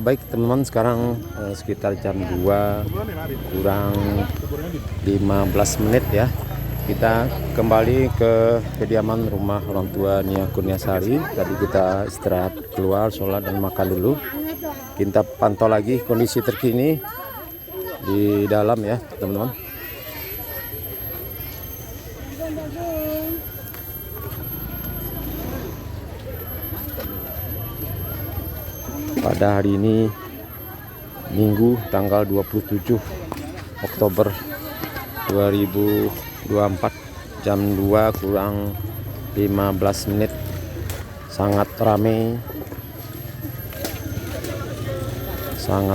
Baik teman-teman, sekarang sekitar jam 2 kurang 15 menit ya. Kita kembali ke kediaman rumah orang tua Nia Kurniasari. Tadi kita istirahat keluar, sholat dan makan dulu. Kita pantau lagi kondisi terkini di dalam ya teman-teman. Pada hari ini Minggu tanggal 27 Oktober 2024 jam 2 kurang 15 menit. Sangat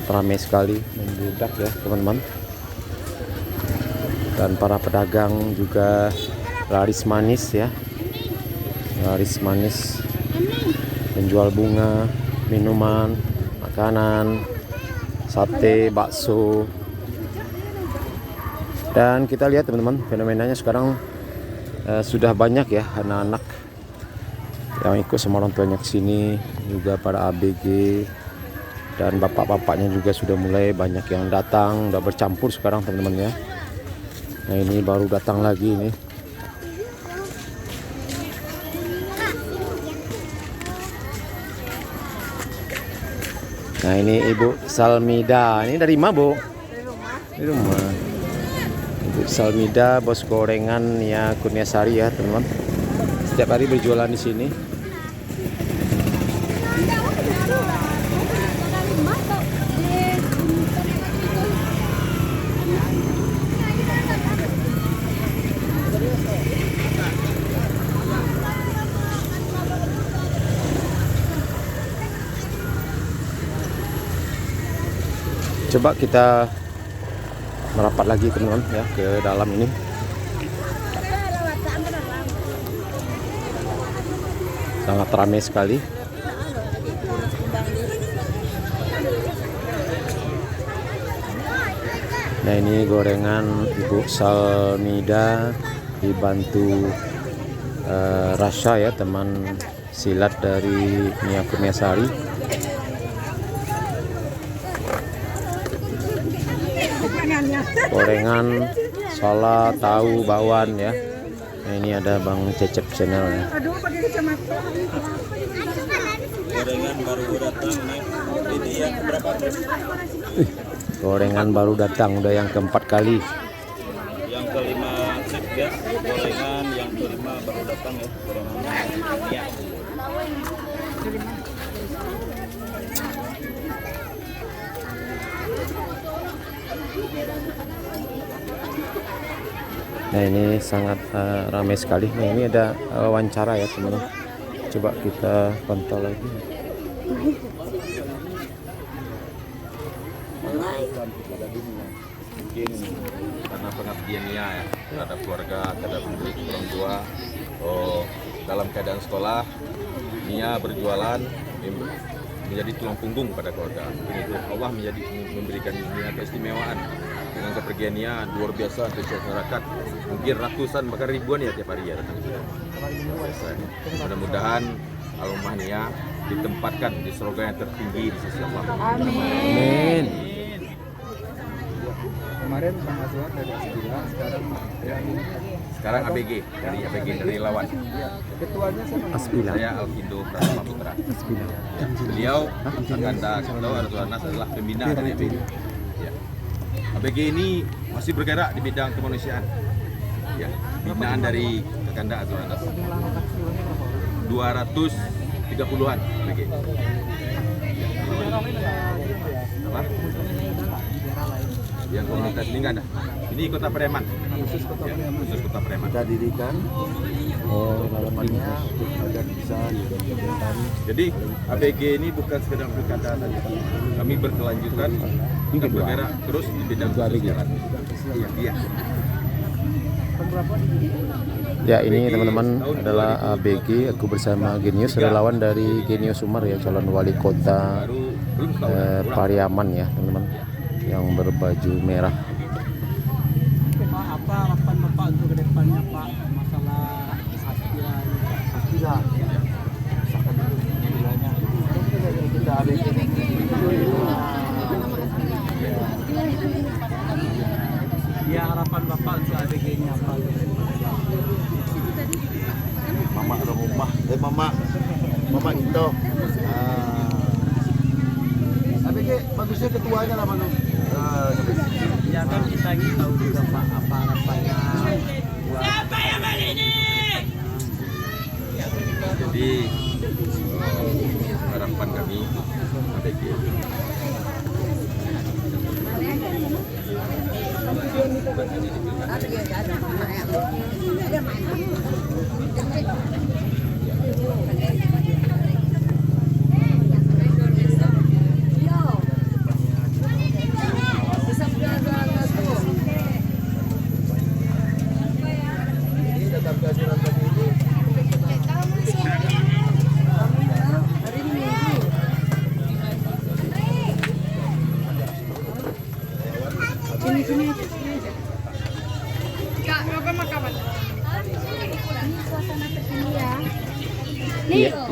ramai sekali, membludak ya teman-teman. Dan para pedagang juga laris manis ya, penjual bunga, minuman, makanan, sate, bakso. Dan kita lihat teman-teman, fenomenanya sekarang sudah banyak ya anak-anak yang ikut sama orang tuanya ke sini, juga para ABG dan bapak-bapaknya juga sudah mulai banyak yang datang, udah bercampur sekarang teman-teman ya. Nah ini baru datang lagi ini. Nah ini Ibu Salmida, ini dari mana Bu? Dari rumah. Ibu Salmida, bos gorengan ya Kurniasari ya teman-teman. Setiap hari berjualan di sini. Coba kita merapat lagi teman-teman ya ke dalam ini. Sangat ramai sekali. Nah ini gorengan Ibu Salmida dibantu Rasya ya, teman silat dari Nia Kurniasari. Gorengan, salat, tahu, bakwan ya. Nah ini ada Bang Cecep channel ya. Gorengan baru datang nih. Ini yang berapa? Gorengan baru datang, udah yang keempat kali. Yang kelima ya, gorengan yang kelima baru datang ya. Gorengan ya. Nah ini sangat ramai sekali. Nah ini ada wawancara ya teman-teman. Coba kita pantau lagi. Mungkin karena pengabdian Nia ya terhadap keluarga, terhadap orang tua. Dalam keadaan sekolah, Nia berjualan menjadi tulang punggung pada keluarga. Mungkin itu Allah memberikan Nia keistimewaan. Dengan kepergian Nia luar biasa untuk masyarakat, mungkin ratusan bahkan ribuan ya tiap hari ya datang ke sini. Mudah-mudahan almarhumah Nia ditempatkan di surga yang tertinggi di sisi Allah. Amin. Kemarin Bang Azwar dari Aspila, sekarang ABG dari Lawan. ketuanya siapa? Aspila. Saya Alkindo Pratama Putra. Aspila. Beliau Akanda Kandau Arzuanas adalah pembina dari ABG. Ya. ABG ini masih bergerak di bidang kemanusiaan. Ya, binaan dari Akanda Arzuanas. 230-an ABG. Apa? Yang komunitas ini nggak ada. Ini Kota Preman. Khusus Kota Preman. Kita dirikan harapannya agar bisa dilakukan. Jadi ABG ini bukan sekedar pilkada saja. Kami berkelanjutan, kita bergerak terus di bidang sosial. Iya. Ya ini teman-teman adalah ABG. Aku bersama Genius, relawan dari Genius Umar ya, calon wali kota Pariaman ya teman-teman, yang berbaju merah. Pak, apa harapan Bapak untuk ke depannya Pak masalah aspirasi? Kita ada Bapak Gito. Tapi bagusnya ketuanya lah Manu. Ya kan kita ingin tahu juga Pak apa harapannya buat Jadi harapan kami ABG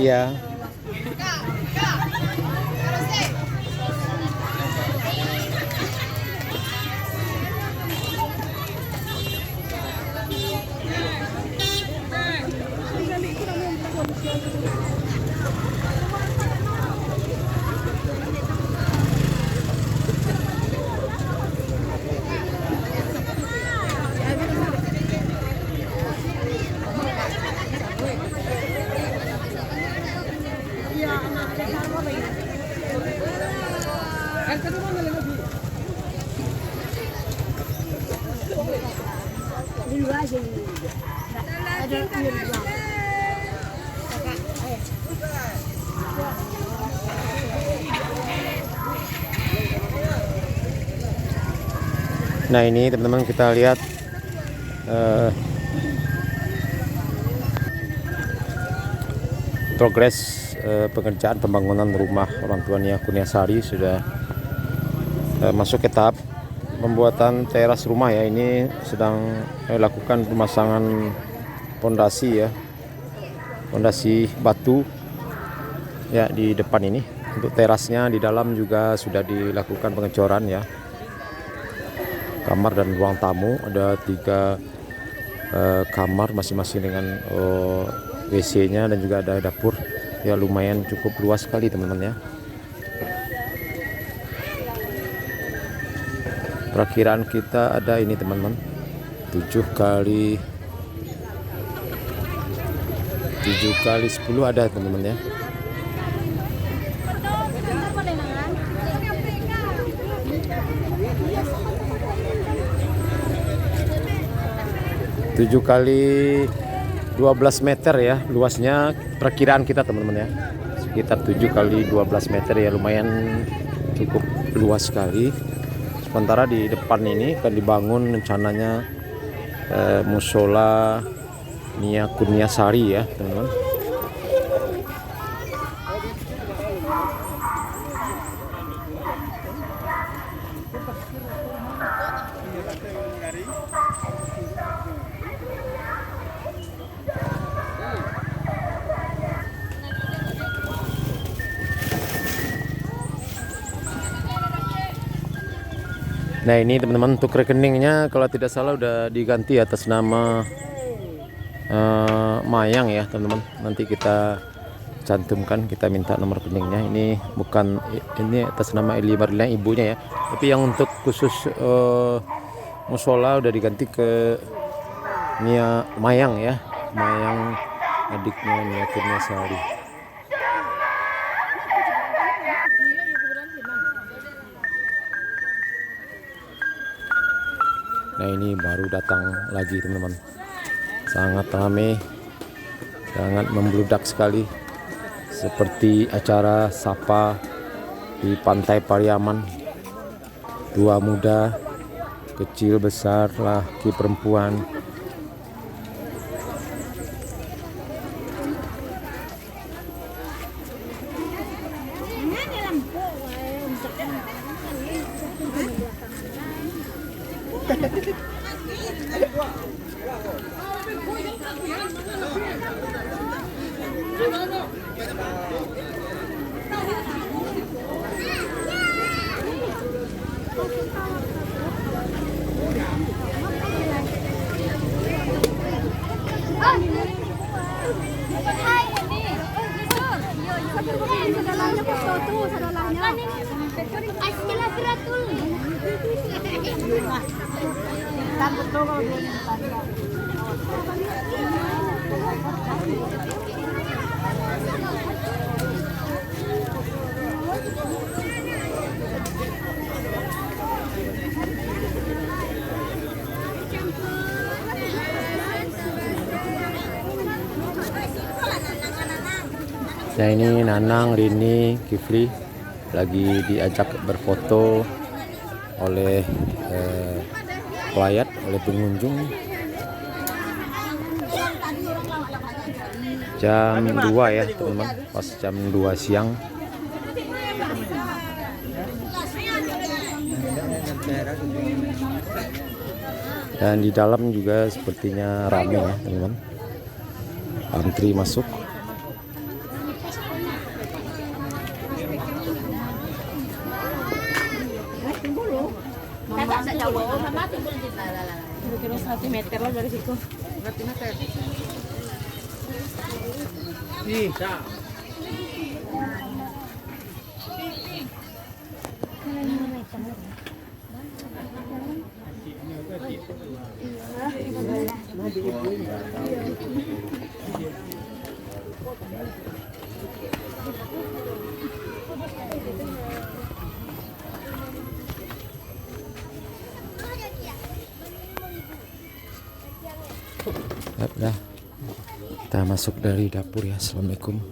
Iya. Nah ini teman-teman kita lihat progres pengerjaan pembangunan rumah orang tua Nia Kurniasari sudah masuk ke tahap pembuatan teras rumah ya. Ini sedang lakukan pemasangan pondasi ya, pondasi batu ya di depan ini. Untuk terasnya di dalam juga sudah dilakukan pengecoran ya. Kamar dan ruang tamu ada 3 kamar masing-masing dengan WC-nya dan juga ada dapur ya, lumayan cukup luas sekali teman-teman ya. Perakiraan kita ada ini teman-teman 7 kali 10 ada teman-teman ya. Tujuh kali 12 meter ya luasnya perkiraan kita teman-teman ya, sekitar 7 kali 12 meter ya, lumayan cukup luas sekali. Sementara di depan ini akan dibangun rencananya musola Nia Kurniasari ya teman-teman. Nah ini teman-teman untuk rekeningnya kalau tidak salah udah diganti atas nama Mayang ya teman-teman. Nanti kita cantumkan, kita minta nomor rekeningnya. Ini bukan, ini atas nama Eli Marlina ibunya ya, tapi yang untuk khusus musola udah diganti ke Nia Mayang ya, Mayang adiknya Nia Kurniasari. Nah ini baru datang lagi teman-teman, sangat ramai, sangat membludak sekali, seperti acara sapa di Pantai Pariaman. Tua muda, kecil besar, laki perempuan. Nah ini Nanang, Rini, Kifli lagi diajak berfoto oleh pelayat, oleh pengunjung. Jam 2 ya teman-teman, pas jam 2 siang. Dan di dalam juga sepertinya ramai ya teman-teman, antri masuk. Kira-kira 1 meter lah dari situ. Bisa. Udah, kita masuk dari dapur ya. Assalamualaikum.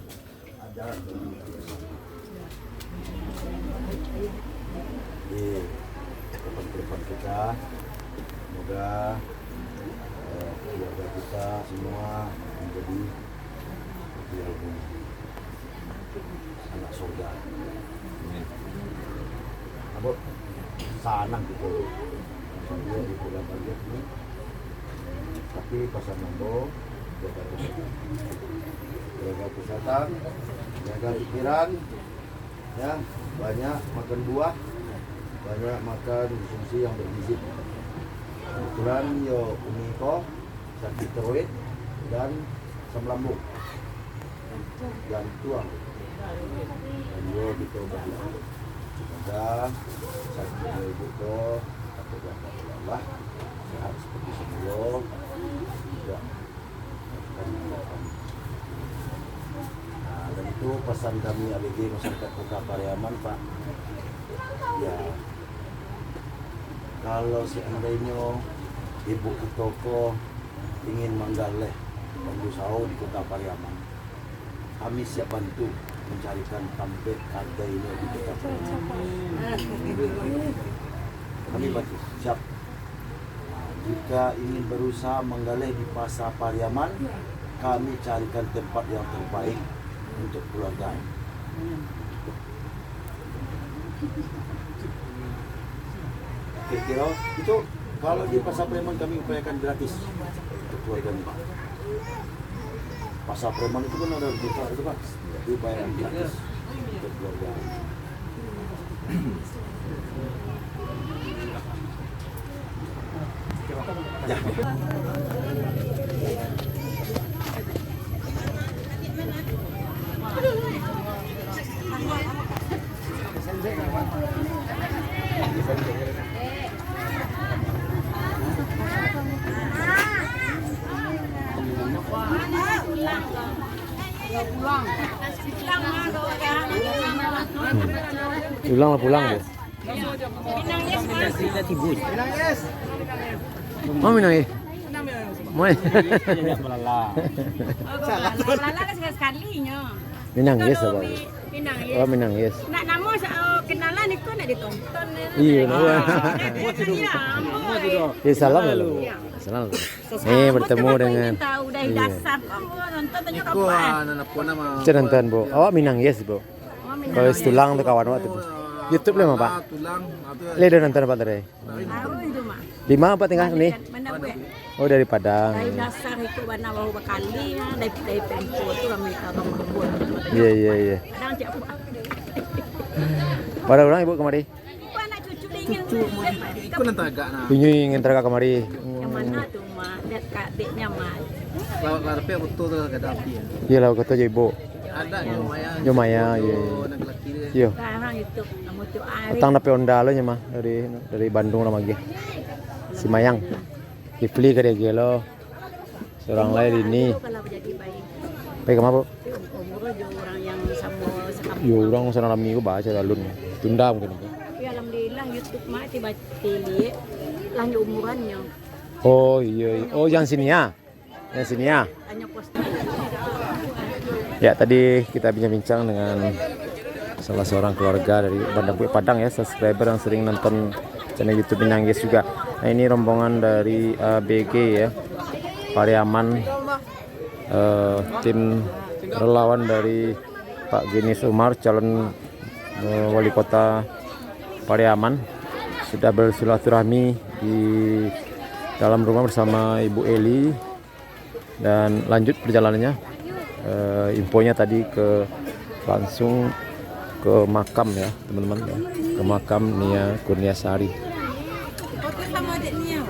Depan kita, semoga keluarga kita semua menjadi anak surga. Abang sanang gitu, dia di bulan bagian ini. Tapi pasal nombor jaga kesehatan, jaga pikiran, ya, banyak makan buah, banyak makan konsumsi yang bergizi. Kebetulan yo uniko sakit tiroid dan asam lambung dan tuang. Dan yo kita berdoa semoga sakit ibu itu atau Allah sehat seperti semula. Nah, dan itu pesan kami ABG Masyarakat Kota Pariaman, Pak. Ya, kalau seandainya ibu toko ingin menggaleh pengusaha di Kota Pariaman, kami siap bantu mencarikan tempat harga ini di Kota Pariaman. Kami bantu, siap. Jika ingin berusaha menggalih di pasar Pariaman, kami carikan tempat yang terbaik untuk keluarga. Kira-kira itu kalau di pasar Pariaman kami upayakan gratis untuk keluarga ini, Pak. Pasar Pariaman itu kan ada juta itu, Pak. Diupayakan gratis untuk keluarga. Ya. Pulang lah, pulang Bu. Mau minang ya? Mau? Minang yes apa? Oh minang yes. Nak nama kenalan itu nak ditonton. Iya, ya salam lalu. Salam. Bertemu dengan. Tahu dari dasar nonton tanya Iku anak nama. Nonton Bu. Awak minang yes Bu. Kalau tulang tuh kawan waktu itu. YouTube lima Pak. Tulang Lihat nonton apa tadi? Tahu itu mak. Di mana Pak tinggal nih? Mana gue? Oh dari Padang. Dari dasar itu warna bau bekali dari pempo itu kami abang berdua. Iya. Kadang cak apa? Pada orang Ibu kemari? Ibu anak cucu ingin Iku nanti agak nah. Kunyu ingin terka kemari. yang mana tuh mak? Lihat adiknya mak. Lawak karpe betul tuh ada api ya. Iya lah kata Ibu. Ada Jomaya. Jomaya, iya. Anak laki dia. Iya. Sekarang itu kamu tuh ari. Utang nape onda lo nya mah dari Bandung nama lagi. Si Mayang. Kifli kada gelo. Seorang lain ini. Kalau jadi baik. Baik apa? Umur aja orang yang sama sekampung. Yo orang sana minggu baca alun. Tunda mungkin. Tapi alhamdulillah YouTube mah tiba-tiba lanjut umurannya. Oh iya. Oh yang sini ya. Yang sini ya. Hanya posting. Ya tadi kita bincang-bincang dengan salah seorang keluarga dari Bandar Bukit Padang ya, subscriber yang sering nonton channel YouTube Minanggis juga. Nah ini rombongan dari BG ya, Pariaman, tim relawan dari Pak Genis Umar, calon wali kota Pariaman, sudah bersilaturahmi di dalam rumah bersama Ibu Eli dan lanjut perjalanannya. Infonya tadi langsung ke makam ya teman-teman ya, ke makam Nia Kurniasari. Foto sama adiknya.